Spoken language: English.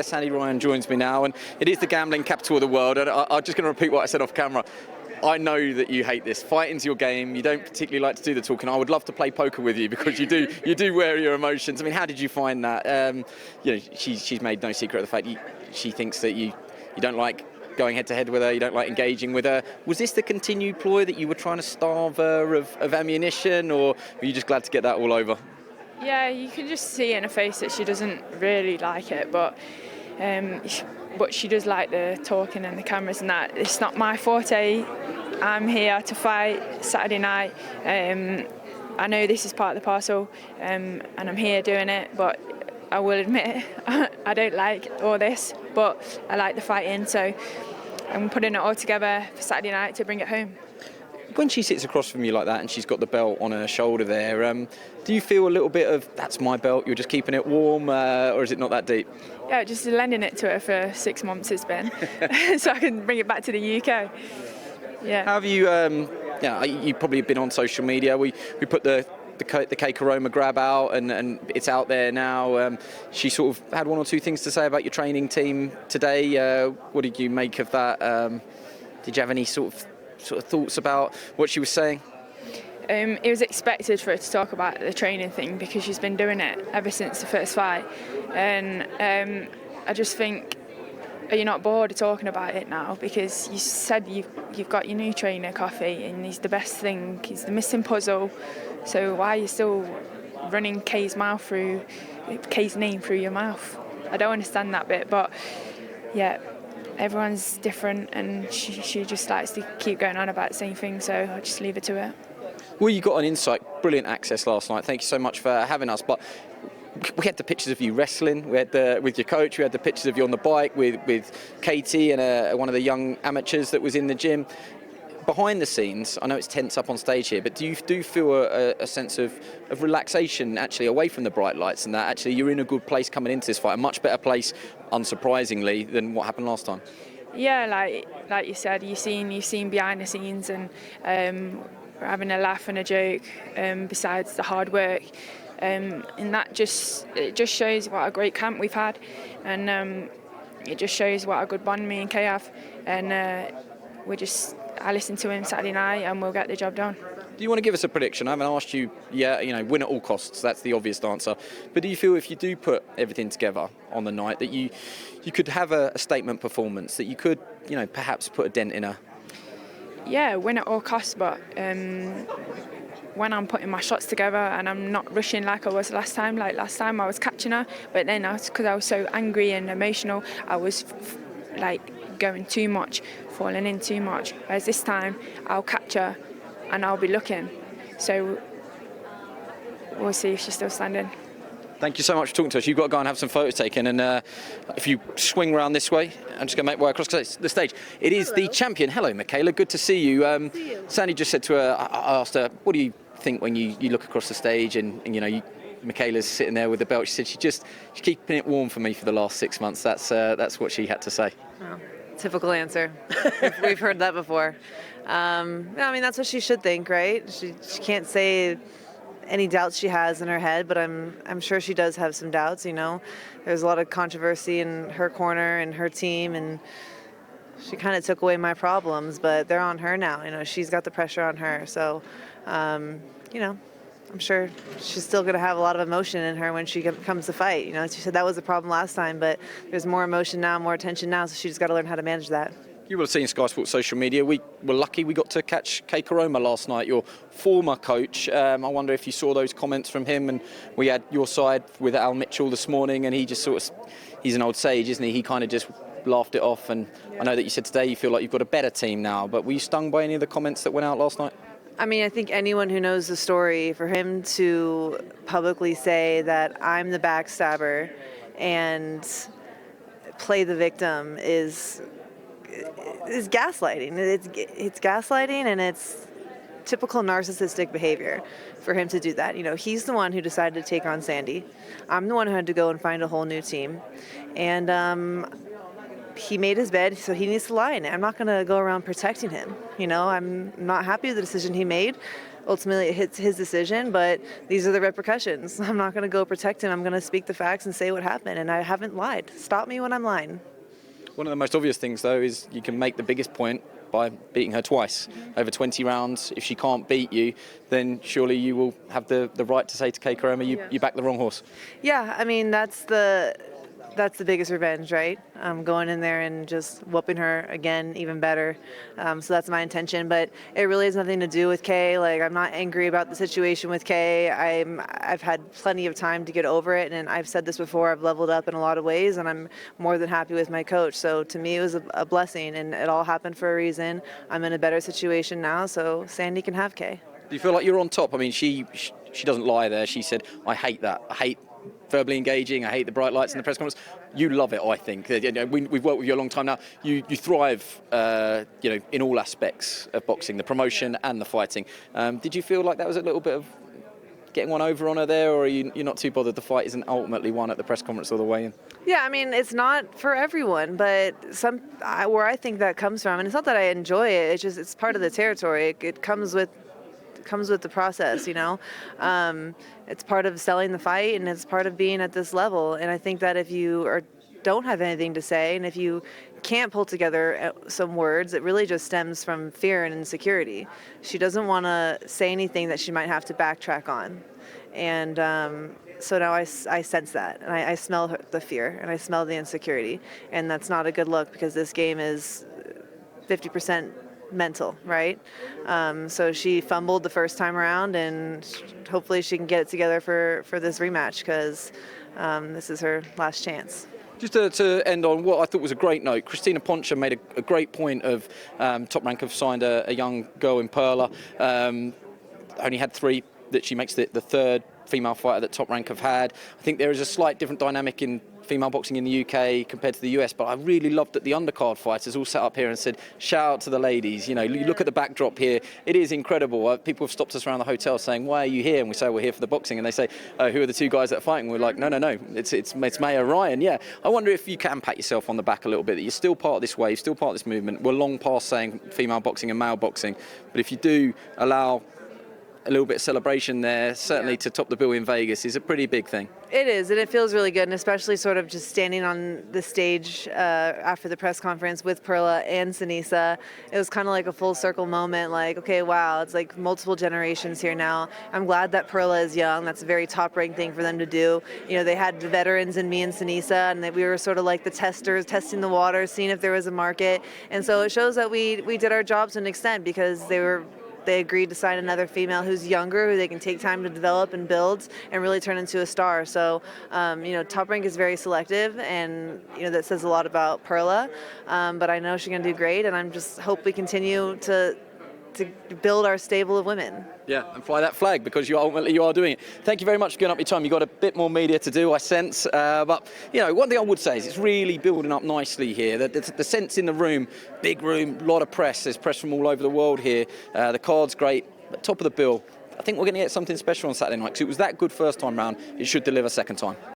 Sandy Ryan joins me now, and it is the gambling capital of the world. And I'm just going to repeat what I said off camera. I know that you hate this. Fighting's your game. You don't particularly like to do the talking. I would love to play poker with you because you do wear your emotions. I mean, how did you find that? She's made no secret of the fact she thinks that you don't like going head to head with her, you don't like engaging with her. Was this the continued ploy that you were trying to starve her of ammunition, or were you just glad to get that all over? Yeah, you can just see in her face that she doesn't really like it, but she does like the talking and the cameras and that. It's not my forte. I'm here to fight Saturday night. I know this is part of the parcel, and I'm here doing it, but I will admit I don't like all this, but I like the fighting, so I'm putting it all together for Saturday night to bring it home. When she sits across from you like that and she's got the belt on her shoulder there, do you feel a little bit of, that's my belt, you're just keeping it warm, or is it not that deep? Yeah, just lending it to her for 6 months it's been, so I can bring it back to the UK. Yeah. How have you, you probably have been on social media. We put the Kay Koroma grab out, and it's out there now. She sort of had one or two things to say about your training team today. What did you make of that? Did you have any sort of thoughts about what she was saying? It was expected for her to talk about the training thing because she's been doing it ever since the first fight, and I just think, are you not bored of talking about it now? Because you said you've got your new trainer, Coffee, and he's the best thing. He's the missing puzzle. So why are you still running Kay's name through your mouth? I don't understand that bit, but yeah, everyone's different, and she just likes to keep going on about the same thing, so I'll just leave it to her. Well, you got an insight, brilliant access last night. Thank you so much for having us. But we had the pictures of you wrestling. We had with your coach. We had the pictures of you on the bike with Katie and one of the young amateurs that was in the gym. Behind the scenes, I know it's tense up on stage here, but do you feel a sense of relaxation actually away from the bright lights, and that actually you're in a good place coming into this fight, a much better place, unsurprisingly, than what happened last time? Yeah, like you said, you've seen behind the scenes, and we're having a laugh and a joke besides the hard work, and it just shows what a great camp we've had, and it just shows what a good bond me and Kay have, and I listen to him Saturday night and we'll get the job done. Do you want to give us a prediction? I haven't asked you yet, win at all costs, that's the obvious answer. But do you feel if you do put everything together on the night that you could have a statement performance, that you could, perhaps put a dent in her? Yeah, win at all costs, but when I'm putting my shots together and I'm not rushing like I was last time I was catching her, but then because I was so angry and emotional, I was going too much, falling in too much. Whereas this time, I'll catch her and I'll be looking. So we'll see if she's still standing. Thank you so much for talking to us. You've got to go and have some photos taken, and if you swing around this way, I'm just going to make my way across the stage. It is the champion. Hello, Mikaela. Good to see you. See you. Sandy just said to her, I asked her, what do you think when you look across the stage and Mikaela's sitting there with the belt? She said she's keeping it warm for me for the last 6 months. That's what she had to say. Oh, typical answer. We've heard that before. That's what she should think, right? She can't say any doubts she has in her head, but I'm sure she does have some doubts. There's a lot of controversy in her corner and her team, and she kind of took away my problems, but they're on her now. She's got the pressure on her, so I'm sure she's still going to have a lot of emotion in her when she comes to fight. She said that was a problem last time, but there's more emotion now, more tension now, so she just got to learn how to manage that. You will have seen Sky Sports social media. We were lucky we got to catch Kay Koroma last night, your former coach. I wonder if you saw those comments from him, and we had your side with Al Mitchell this morning, and he just he's an old sage, isn't he? He kind of just laughed it off, and yeah. I know that you said today you feel like you've got a better team now, but were you stung by any of the comments that went out last night? I think anyone who knows the story, for him to publicly say that I'm the backstabber and play the victim is gaslighting. It's gaslighting, and it's typical narcissistic behavior for him to do that. He's the one who decided to take on Sandy. I'm the one who had to go and find a whole new team. And he made his bed, so he needs to lie in it. I'm not going to go around protecting him. I'm not happy with the decision he made. ultimately it's his decision, but these are the repercussions. I'm not going to go protect him. I'm going to speak the facts and say what happened, and I haven't lied. Stop me when I'm lying. One of the most obvious things, though, is you can make the biggest point by beating her twice over 20 rounds. If she can't beat you, then surely you will have the right to say to Kay Koroma, you backed the wrong horse. Yeah, I mean, that's the biggest revenge, right? Going in there and just whooping her again, even better. So that's my intention. But it really has nothing to do with Kay. Like, I'm not angry about the situation with Kay. I've had plenty of time to get over it, and I've said this before. I've leveled up in a lot of ways, and I'm more than happy with my coach. So to me, it was a blessing, and it all happened for a reason. I'm in a better situation now, so Sandy can have Kay. Do you feel like you're on top? I mean, she doesn't lie there. She said, I hate that. I hate verbally engaging. I hate the bright lights in the press conference. You love it, I think. You know, we've worked with you a long time now. You thrive, in all aspects of boxing, the promotion and the fighting. Did you feel like that was a little bit of getting one over on her there, or you're not too bothered? The fight isn't ultimately won at the press conference all the way in. Yeah, I mean, it's not for everyone, but where I think that comes from, and it's not that I enjoy it. It's part of the territory. It comes with the process, you know. It's part of selling the fight, and it's part of being at this level. And I think that if you don't have anything to say, and if you can't pull together some words, it really just stems from fear and insecurity. She doesn't want to say anything that she might have to backtrack on. And so now I sense that, and I smell the fear, and I smell the insecurity. And that's not a good look, because this game is 50% mental, right? So she fumbled the first time around, and hopefully she can get it together for this rematch, because this is her last chance. Just to end on what I thought was a great note, Christina Poncha made a great point of Top Rank have signed a young girl in Perla. Only had 3 that she makes the third female fighter that Top Rank have had. I think there is a slight different dynamic in female boxing in the UK compared to the US, but I really loved that the undercard fighters all sat up here and said, shout out to the ladies. You know, you look at the backdrop here, it is incredible. People have stopped us around the hotel saying, why are you here? And we say, we're here for the boxing. And they say, who are the 2 guys that are fighting? We're like, no, it's Mayer, Ryan. Yeah, I wonder if you can pat yourself on the back a little bit, that you're still part of this wave, still part of this movement. We're long past saying female boxing and male boxing, but if you do allow a little bit of celebration there, certainly to top the bill in Vegas, is a pretty big thing. It is, and it feels really good, and especially sort of just standing on the stage after the press conference with Perla and Sinisa. It was kind of like a full circle moment, like, okay, wow, it's like multiple generations here now. I'm glad that Perla is young. That's a very top-ranked thing for them to do. You know, they had the veterans in me and Sinisa, and that we were sort of like the testers, testing the waters, seeing if there was a market. And so it shows that we did our job to an extent, because they agreed to sign another female who's younger, who they can take time to develop and build and really turn into a star. So, Top Rank is very selective, and, that says a lot about Perla. But I know she's going to do great, and I'm just hope we continue to build our stable of women. Yeah, and fly that flag, because you are doing it. Thank you very much for giving up your time. You've got a bit more media to do, I sense. But, one thing I would say is it's really building up nicely here. The sense in the room, big room, a lot of press. There's press from all over the world here. The card's great, but top of the bill. I think we're going to get something special on Saturday night, because it was that good first time round. It should deliver second time.